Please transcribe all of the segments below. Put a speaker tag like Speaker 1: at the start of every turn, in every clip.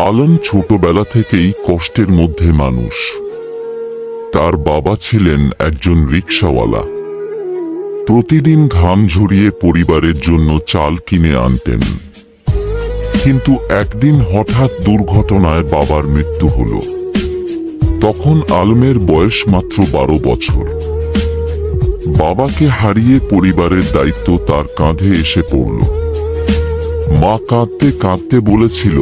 Speaker 1: আলম ছোটবেলা থেকেই কষ্টের মধ্যে মানুষ। তার বাবা ছিলেন একজন রিকশাওয়ালা। প্রতিদিন ঘাম ঝরিয়ে পরিবারের জন্য চাল কিনে আনতেন। কিন্তু একদিন হঠাৎ দুর্ঘটনায় বাবার মৃত্যু হলো। তখন আলমের বয়স মাত্র 12 বছর। বাবাকে হারিয়ে পরিবারের দায়িত্ব তার কাঁধে এসে পড়ল। মা কাঁদতে কাঁদতে বলেছিল,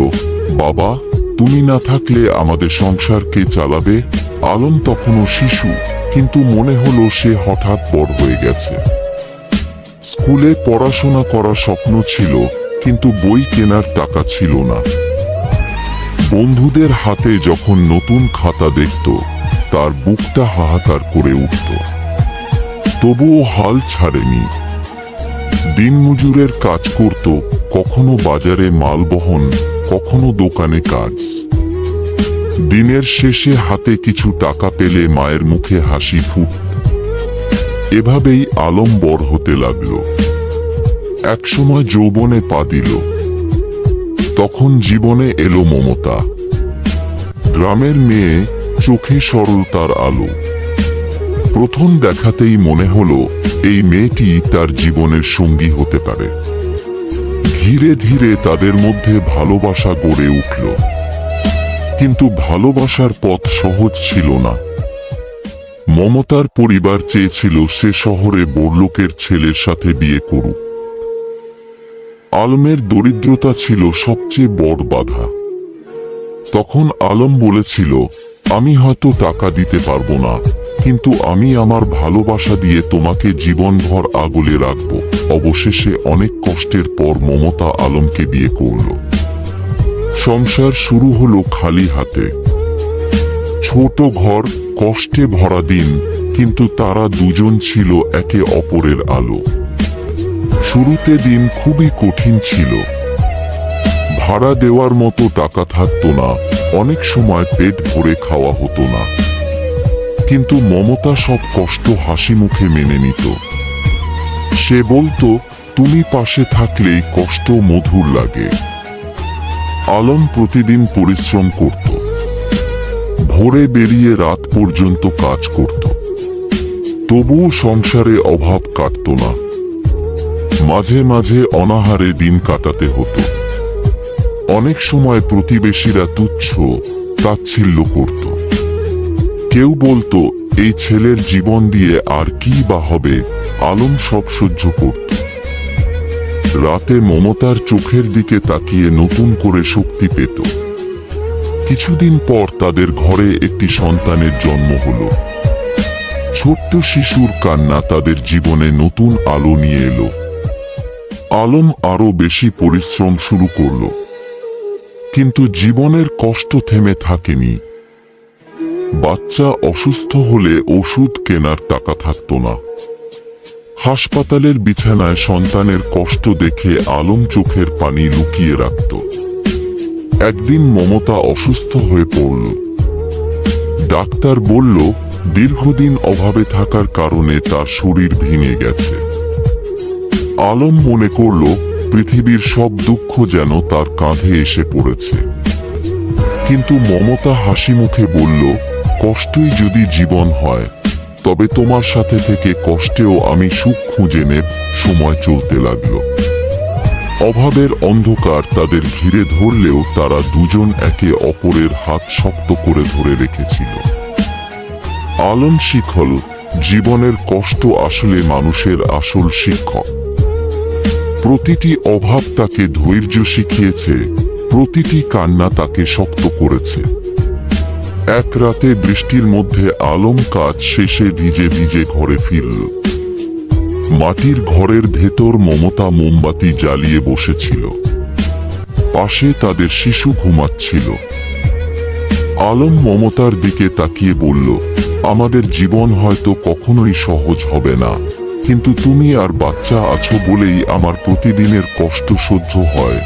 Speaker 1: বাবা, তুমি না থাকলে আমাদের সংসার কে চালাবে? আলম তখনও শিশু, কিন্তু মনে হলো সে হঠাৎ বড় হয়ে গেছে। স্কুলে পড়াশোনা করার স্বপ্ন ছিল, কিন্তু বই কেনার টাকা ছিল না। বন্ধুদের হাতে যখন নতুন খাতা দেখত, তার বুকটা হাহাকার করে উঠত। তবুও হাল ছাড়েনি। দিনমজুরের কাজ করত, কখনো বাজারে মাল বহন, কখনো দোকানে কাজ। দিনের শেষে হাতে কিছু টাকা পেলে মায়ের মুখে হাসি ফুটত। এভাবেই আলম বড় হতে লাগল। একসময় যৌবনে পা দিল। তখন জীবনে এলো মমতা। গ্রামের মেয়ে, চোখে সরলতার আলো। প্রথম দেখাতেই মনে হলো এই মেয়েটি তার জীবনের সঙ্গী হতে পারে। ধীরে ধীরে তাদের মধ্যে ভালোবাসা গড়ে উঠল। কিন্তু ভালোবাসার পথ সহজ ছিল না। মমতার পরিবার চেয়েছিল সে শহরে বড়লোকের ছেলের সাথে বিয়ে করুক। আলমের দরিদ্রতা ছিল সবচেয়ে বড় বাধা। তখন আলম বলেছিল, আমি হয়তো টাকা দিতে পারবো না, কিন্তু আমি আমার ভালোবাসা দিয়ে তোমাকে জীবনভর আগলে রাখব। অবশেষে অনেক কষ্টের পর মমতা আলমকে বিয়ে করল। সংসার শুরু হলো খালি হাতে। ছোট ঘর, কষ্টে ভরা দিন, কিন্তু তারা দুজন ছিল একে অপরের আলো। শুরুতে দিন খুবই কঠিন ছিল। ভাড়া দেওয়ার মতো টাকা থাকতো না, অনেক সময় পেট ভরে খাওয়া হতো না। কিন্তু মমতা সব কষ্ট হাসি মুখে মেনে নিত। সে বলতো, তুমি পাশে থাকলেই কষ্ট মধুর লাগে। আলম প্রতিদিন পরিশ্রম করত। ভোরে বেরিয়ে রাত পর্যন্ত কাজ করত। তবুও সংসারে অভাব কাটত না। মাঝে মাঝে অনাহারে দিন কাটাতে হতো। অনেক সময় প্রতিবেশীরা তুচ্ছ তাচ্ছিল্য করত। কেউ বলতো, এই ছেলের জীবন দিয়ে আর কি বা হবে? আলম সব সহ্য করত। রাতে মমতার চোখের দিকে তাকিয়ে নতুন করে শক্তি পেত। কিছুদিন পর তাদের ঘরে একটি সন্তানের জন্ম হলো। ছোট্ট শিশুর কান্না তাদের জীবনে নতুন আলো নিয়ে এলো। আলম আরো বেশি পরিশ্রম শুরু করল। কিন্তু জীবনের কষ্ট থেমে থাকেনি। বাচ্চা অসুস্থ হলে ওষুধ কেনার টাকা থাকতো না। হাসপাতালের বিছানায় সন্তানের কষ্ট দেখে আলম চোখের পানি লুকিয়ে রাখত। একদিন মমতা অসুস্থ হয়ে পড়ল। ডাক্তার বলল, দীর্ঘদিন অভাবে থাকার কারণে তার শরীর ভেঙে গেছে। আলম মনে করল, পৃথিবীর সব দুঃখ যেন তার কাঁধে এসে পড়েছে। কিন্তু মমতা হাসি মুখে বলল, কষ্টই যদি জীবন হয়, তবে তোমার সাথে থেকে কষ্টেও আমি সুখ খুঁজে নেব। সময় চলতে লাগল। অভাবের অন্ধকার তাদের ঘিরে ধরলেও তারা দুজন একে অপরের হাত শক্ত করে ধরে রেখেছিল। আলম শিখল, জীবনের কষ্ট আসলে মানুষের আসল শিক্ষক। প্রতিটি অভাব তাকে ধৈর্য শিখিয়েছে, প্রতিটি কান্না তাকে শক্ত করেছে। এক রাতে বৃষ্টির মধ্যে আলম কাজ শেষে ভিজে ভিজে ঘরে ফিরল। মাটির ঘরের ভেতর মমতা মোমবাতি জ্বালিয়ে বসেছিল। পাশে তাদের শিশু ঘুমাচ্ছিল। আলম মমতার দিকে তাকিয়ে বলল, আমাদের জীবন হয়তো কখনোই সহজ হবে না, কিন্তু তুমি আর বাচ্চা আছো বলেই আমার প্রতিদিনের কষ্ট সহ্য হয়।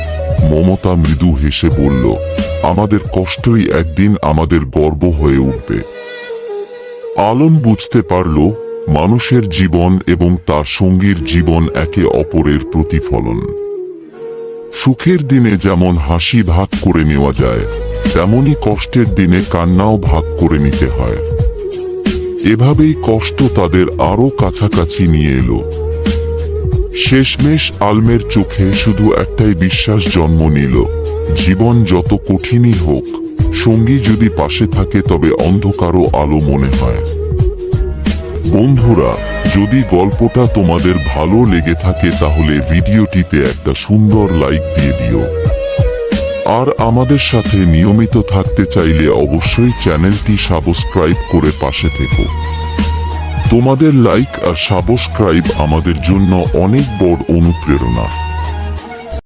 Speaker 1: মমতা মৃদু হেসে বলল, আমাদের কষ্টই একদিন আমাদের গর্ব হয়ে উঠবে। আলম বুঝতে পারল, মানুষের জীবন এবং তার সঙ্গীর জীবন একে অপরের প্রতিফলন। সুখের দিনে যেমন হাসি ভাগ করে নেওয়া যায়, তেমনি কষ্টের দিনে কান্নাও ভাগ করে নিতে হয়। এভাবেই কষ্ট তাদের আরো কাছাকাছি নিয়ে এলো। শেষমেশ আলমের চোখে শুধু একটাই বিশ্বাস জন্ম নিল, জীবন যত কঠিনই হোক, সঙ্গী যদি পাশে থাকে তবে অন্ধকারও আলো মনে হয়। বন্ধুরা, যদি গল্পটা তোমাদের ভালো লেগে থাকে তাহলে ভিডিওটিতে একটা সুন্দর লাইক দিয়ে দিও। আর আমাদের সাথে নিয়মিত থাকতে চাইলে অবশ্যই চ্যানেলটি সাবস্ক্রাইব করে পাশে থেকো। তোমাদের লাইক আর সাবস্ক্রাইব আমাদের জন্য অনেক বড় অনুপ্রেরণা।